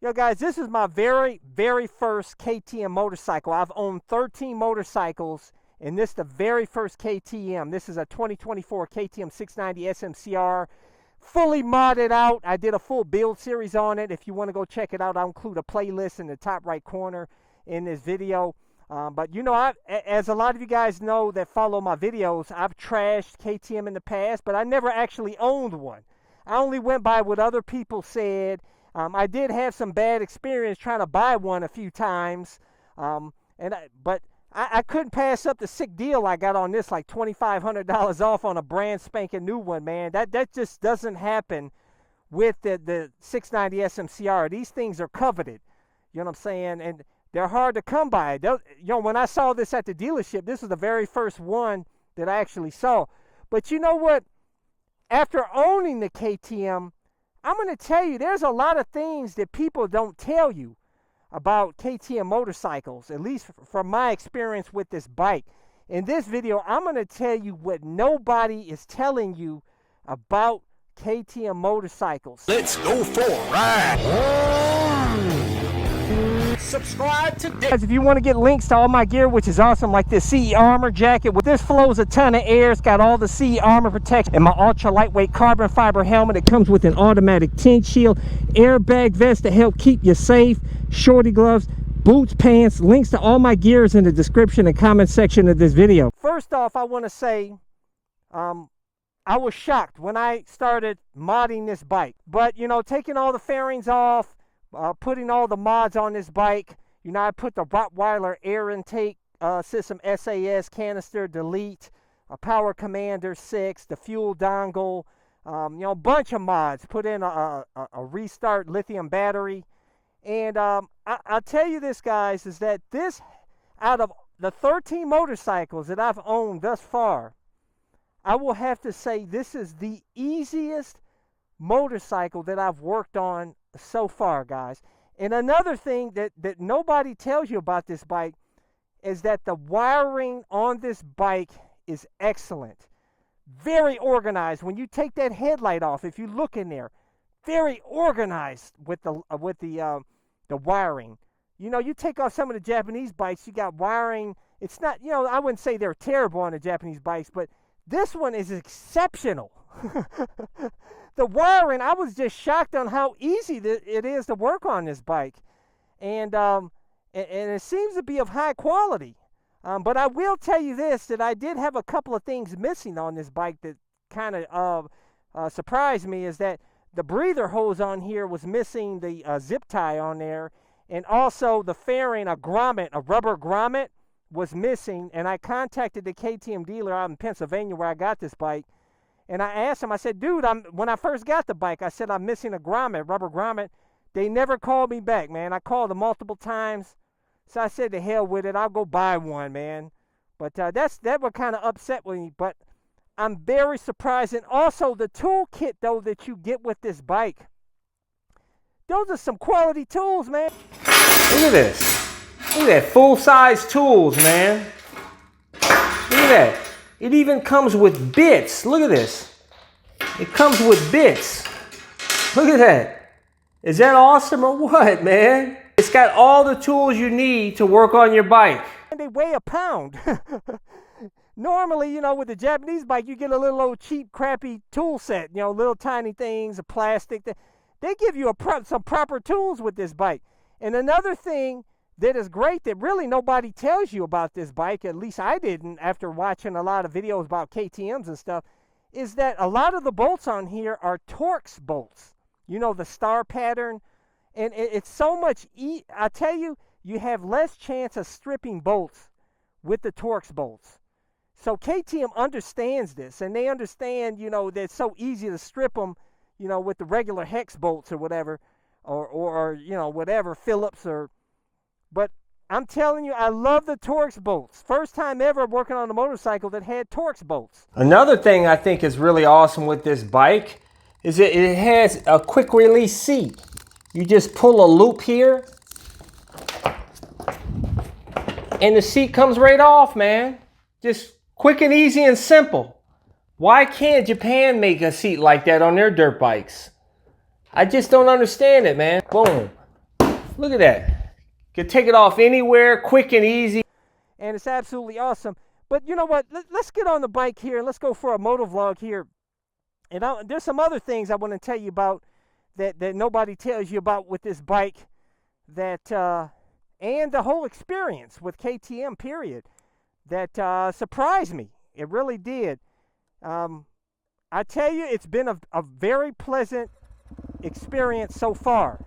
Yo guys, this is my very first KTM motorcycle. I've owned 13 motorcycles, and this is the very first KTM. This is a 2024 KTM 690 SMCR, fully modded out. I did a full build series on it. If you want to go check it out, I'll include a playlist in the top right corner in this video. But you know, as a lot of you guys know that follow my videos, I've trashed KTM in the past, but I never actually owned one. I only went by what other people said. I did have some bad experience trying to buy one a few times, but I couldn't pass up the sick deal I got on this, like $2,500 off on a brand spanking new one, man. That just doesn't happen with the 690 SMCR. These things are coveted, you know what I'm saying, and they're hard to come by. You know, when I saw this at the dealership, this was the very first one that I actually saw. But you know what? After owning the KTM, I'm going to tell you, there's a lot of things that people don't tell you about KTM motorcycles, at least from my experience with this bike. In this video, I'm going to tell you what nobody is telling you about KTM motorcycles. Let's go for a ride. Subscribe today. Guys, if you want to get links to all my gear, which is awesome, like this CE armor jacket, well, this flows a ton of air. It's got all the CE armor protection, and my ultra lightweight carbon fiber helmet. It comes with an automatic tint shield, airbag vest to help keep you safe, shorty gloves, boots, pants. Links to all my gear is in the description and comment section of this video. First off, I want to say I was shocked when I started modding this bike, but you know, taking all the fairings off, putting all the mods on this bike, you know, I put the Rottweiler air intake system, SAS canister, delete, a power commander 6, the fuel dongle, you know, a bunch of mods, put in a restart lithium battery. And I'll tell you this, guys, is that this, out of the 13 motorcycles that I've owned thus far, I will have to say this is the easiest motorcycle that I've worked on so far, guys. And another thing that nobody tells you about this bike is that the wiring on this bike is excellent, very organized. When you take that headlight off, if you look in there, very organized with the wiring. You know, you take off some of the Japanese bikes, you got wiring. It's not, you know, I wouldn't say they're terrible on the Japanese bikes, but this one is exceptional. The wiring, I was just shocked on how easy it is to work on this bike. And it seems to be of high quality. But I will tell you this, that I did have a couple of things missing on this bike that kind of surprised me, is that the breather hose on here was missing the zip tie on there. And also the fairing, a rubber grommet was missing. And I contacted the KTM dealer out in Pennsylvania where I got this bike. And I asked him, I said, dude, when I first got the bike, I said, I'm missing a grommet, rubber grommet. They never called me back, man. I called them multiple times. So I said, to hell with it. I'll go buy one, man. But that would kind of upset me. But I'm very surprised. And also the toolkit, though, that you get with this bike. Those are some quality tools, man. Look at this. Look at that. Full-size tools, man. Look at that. It even comes with bits. Look at this. It comes with bits. Look at that. Is that awesome or what, man? It's got all the tools you need to work on your bike. And they weigh a pound. Normally, you know, with the Japanese bike, you get a little old cheap, crappy tool set. You know, little tiny things, of plastic. They give you some proper tools with this bike. And another thing that is great that really nobody tells you about this bike, at least I didn't after watching a lot of videos about KTMs and stuff, is that a lot of the bolts on here are Torx bolts. You know, the star pattern. And it's so much, I tell you, you have less chance of stripping bolts with the Torx bolts. So KTM understands this, and they understand, you know, that it's so easy to strip them, you know, with the regular hex bolts or whatever, or you know, whatever, Phillips or... But I'm telling you, I love the Torx bolts. First time ever working on a motorcycle that had Torx bolts. Another thing I think is really awesome with this bike is that it has a quick release seat. You just pull a loop here and the seat comes right off, man. Just quick and easy and simple. Why can't Japan make a seat like that on their dirt bikes? I just don't understand it, man. Boom. Look at that. Can take it off anywhere, quick and easy. And it's absolutely awesome. But you know what? Let's get on the bike here. Let's go for a moto vlog here. And there's some other things I want to tell you about that nobody tells you about with this bike, that and the whole experience with KTM, period, that surprised me. It really did. I tell you, it's been a very pleasant experience so far.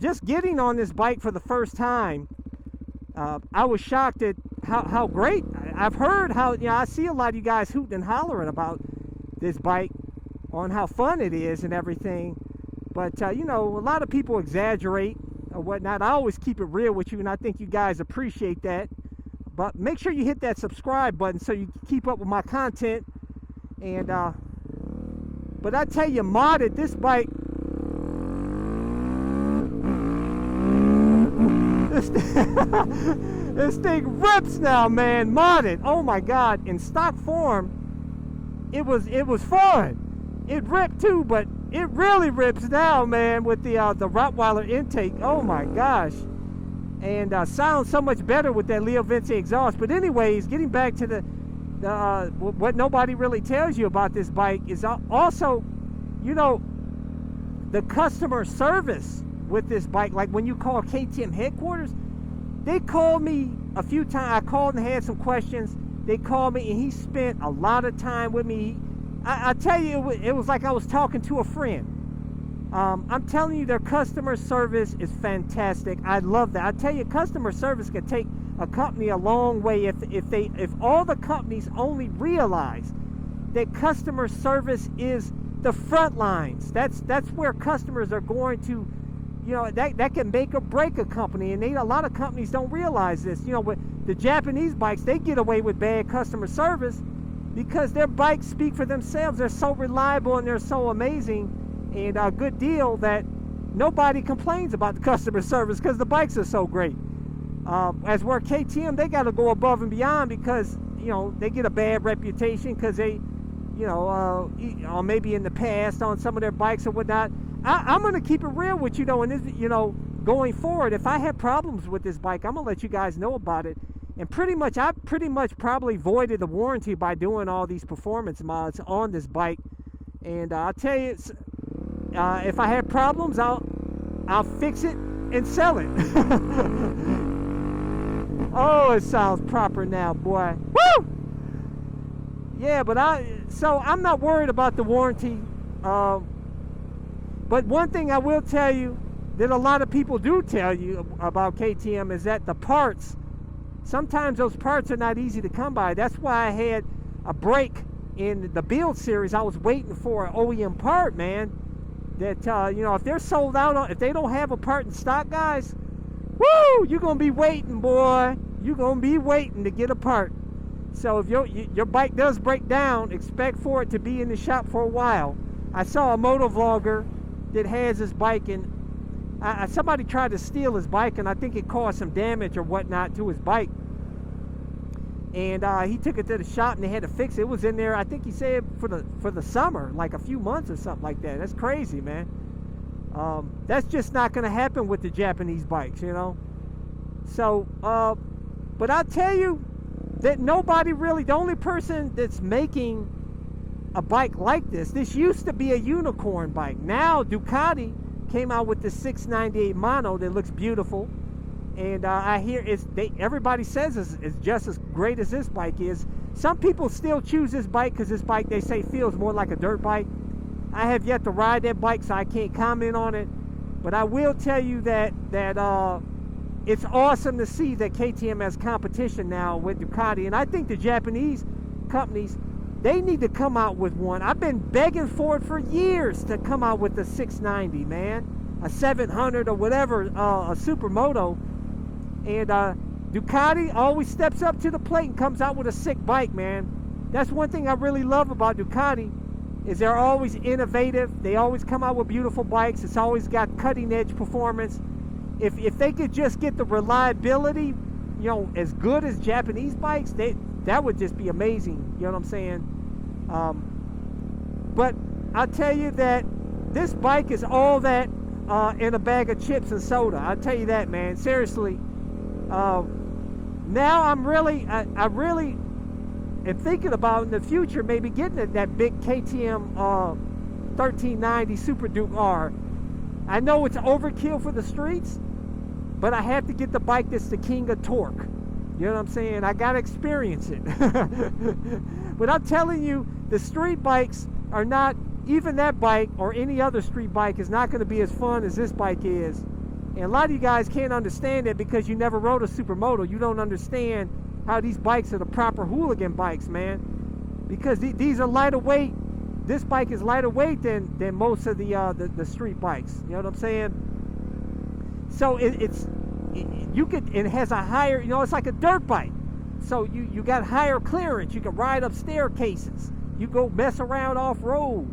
Just getting on this bike for the first time, I was shocked at how great. I've heard how, I see a lot of you guys hooting and hollering about this bike, on how fun it is and everything. But, a lot of people exaggerate or whatnot. I always keep it real with you, and I think you guys appreciate that. But make sure you hit that subscribe button so you keep up with my content. And, but I tell you, modded, this bike, this thing rips now, man. Modded, oh my God. In stock form, it was fun. It ripped too, but it really rips now, man, with the Rottweiler intake. Oh my gosh. And sounds so much better with that Leo Vinci exhaust. But anyways, getting back to what nobody really tells you about this bike is also, the customer service with this bike. Like when you call KTM headquarters, they called me a few times. I called and had some questions. They called me, and he spent a lot of time with me. I tell you, it was like I was talking to a friend. I'm telling you, their customer service is fantastic. I love that. I tell you, customer service can take a company a long way if all the companies only realize that customer service is the front lines. That's where customers are going to, that can make or break a company. And a lot of companies don't realize this. With the Japanese bikes, they get away with bad customer service because their bikes speak for themselves. They're so reliable and they're so amazing and a good deal that nobody complains about the customer service because the bikes are so great. As where KTM, they got to go above and beyond because, they get a bad reputation because they, or maybe in the past on some of their bikes or whatnot. I'm going to keep it real with you, though, and this, going forward, if I have problems with this bike, I'm going to let you guys know about it. And I pretty much probably voided the warranty by doing all these performance mods on this bike. And I'll tell you, if I have problems, I'll fix it and sell it. Oh, it sounds proper now, boy. Woo! Yeah, but I'm not worried about the warranty. But one thing I will tell you that a lot of people do tell you about KTM is that the parts, sometimes those parts are not easy to come by. That's why I had a break in the build series. I was waiting for an OEM part, man. That, if they're sold out, if they don't have a part in stock, guys, woo, you're going to be waiting, boy. You're going to be waiting to get a part. So if your bike does break down, expect for it to be in the shop for a while. I saw a moto vlogger that has his bike, and somebody tried to steal his bike, and I think it caused some damage or whatnot to his bike. And he took it to the shop, and they had to fix it. It was in there, I think he said, for the summer, like a few months or something like that. That's crazy, man. That's just not going to happen with the Japanese bikes, So, but I'll tell you that nobody really, the only person that's making a bike like this used to be a unicorn bike. Now Ducati came out with the 698 mono that looks beautiful, and I hear everybody says it's just as great as this bike is. Some people still choose this bike because this bike, they say, feels more like a dirt bike. I have yet to ride that bike, so I can't comment on it, but I will tell you that it's awesome to see that KTM has competition now with Ducati, and I think the Japanese companies, they need to come out with one. I've been begging for it for years to come out with a 690, man. A 700 or whatever, a Supermoto. And Ducati always steps up to the plate and comes out with a sick bike, man. That's one thing I really love about Ducati, is they're always innovative. They always come out with beautiful bikes. It's always got cutting-edge performance. If they could just get the reliability, as good as Japanese bikes, that would just be amazing. You know what I'm saying? But I'll tell you that this bike is all that in a bag of chips and soda. I'll tell you that, man. Seriously. Now I really am thinking about in the future maybe getting that big KTM 1390 Super Duke R. I know it's overkill for the streets, but I have to get the bike that's the king of torque. You know what I'm saying? I gotta experience it. But I'm telling you, the street bikes are not, even that bike or any other street bike is not going to be as fun as this bike is. And a lot of you guys can't understand it because you never rode a Supermoto. You don't understand how these bikes are the proper hooligan bikes, man. Because these are lighter weight. This bike is lighter weight than most of the street bikes. You know what I'm saying? So it has a higher, you know, it's like a dirt bike. So you got higher clearance. You can ride up staircases. You go mess around off-road.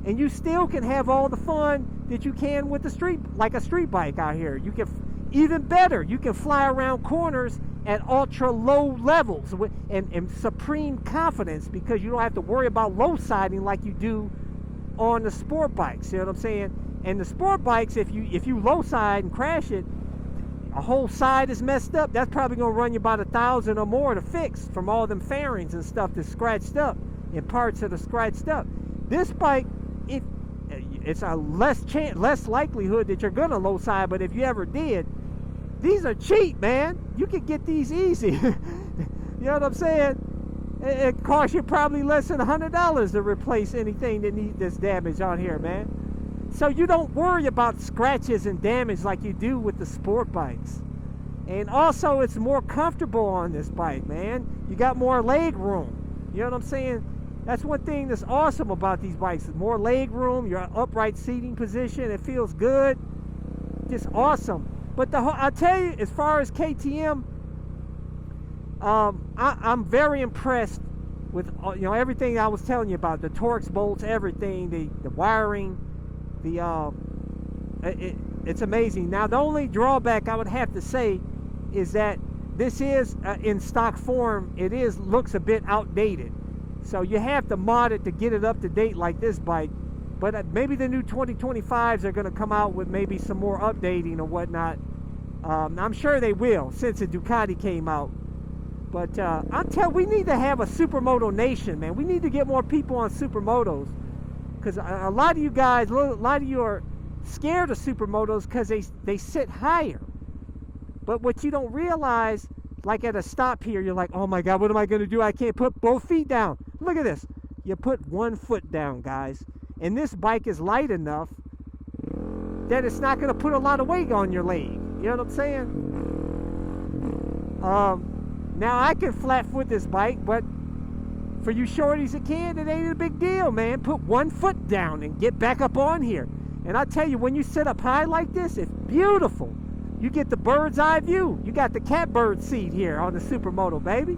And you still can have all the fun that you can with the street, like a street bike out here. You can, even better, you can fly around corners at ultra low levels and supreme confidence, because you don't have to worry about low siding like you do on the sport bikes. You know what I'm saying? And the sport bikes, if you low side and crash it, a whole side is messed up. That's probably going to run you about $1,000 or more to fix from all them fairings and stuff that's scratched up and parts that are scratched up. This bike, it's a less likelihood that you're going to low side, but if you ever did, these are cheap, man. You can get these easy. You know what I'm saying? It costs you probably less than $100 to replace anything that needs this damage on here, man. So you don't worry about scratches and damage like you do with the sport bikes. And also, it's more comfortable on this bike, man. You got more leg room. You know what I'm saying? That's one thing that's awesome about these bikes. More leg room, your upright seating position. It feels good. Just awesome. But I tell you, as far as KTM, I'm very impressed with everything I was telling you about. The Torx bolts, everything, the wiring. It's amazing. Now, the only drawback I would have to say is that this is in stock form. It looks a bit outdated, so you have to mod it to get it up to date like this bike. But maybe the new 2025s are going to come out with maybe some more updating or whatnot. I'm sure they will, since the Ducati came out. But we need to have a Supermoto nation, man. We need to get more people on Supermotos. Because a lot of you guys, a lot of you are scared of Supermotos because they sit higher. But what you don't realize, like at a stop here, you're like, oh my God, what am I going to do? I can't put both feet down. Look at this. You put one foot down, guys. And this bike is light enough that it's not going to put a lot of weight on your leg. You know what I'm saying? Now, I can flat foot this bike, but for you shorties that can, it ain't a big deal, man. Put one foot down and get back up on here. And I tell you, when you sit up high like this, it's beautiful. You get the bird's eye view. You got the catbird seat here on the Supermoto, baby.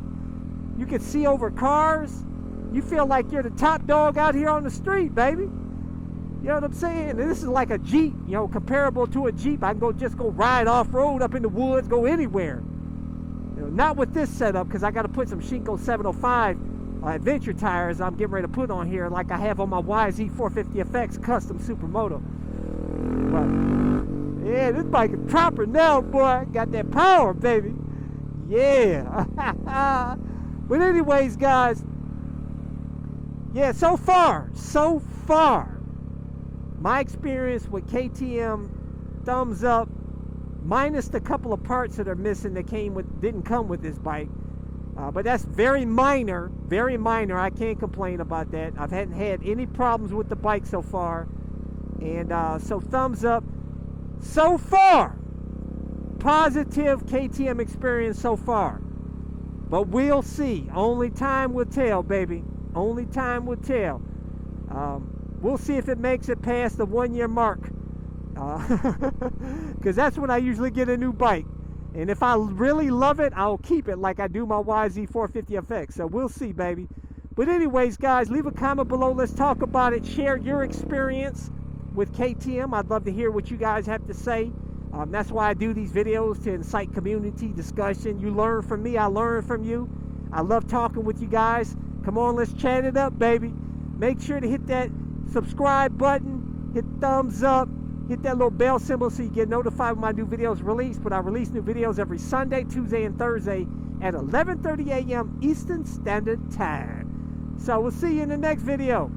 You can see over cars. You feel like you're the top dog out here on the street, baby. You know what I'm saying? And this is like a Jeep, comparable to a Jeep. I can just go ride off-road up in the woods, go anywhere. Not with this setup, because I got to put some Shinko 705 adventure tires I'm getting ready to put on here, like I have on my YZ450FX custom Supermoto. But yeah, this bike is proper now, boy. Got that power, baby. Yeah. But anyways, guys, yeah, so far, my experience with KTM, thumbs up, minus the couple of parts that are missing that didn't come with this bike. But that's very minor, very minor. I can't complain about that. I haven't had any problems with the bike so far. And so thumbs up. So far, positive KTM experience so far. But we'll see. Only time will tell, baby. Only time will tell. We'll see if it makes it past the 1 year mark. Because that's when I usually get a new bike. And if I really love it, I'll keep it like I do my YZ450FX. So we'll see, baby. But anyways, guys, leave a comment below. Let's talk about it. Share your experience with KTM. I'd love to hear what you guys have to say. That's why I do these videos, to incite community discussion. You learn from me, I learn from you. I love talking with you guys. Come on, let's chat it up, baby. Make sure to hit that subscribe button, hit thumbs up, Hit that little bell symbol so you get notified when my new videos release. But I release new videos every Sunday, Tuesday, and Thursday at 11:30 a.m. Eastern Standard Time. So we'll see you in the next video.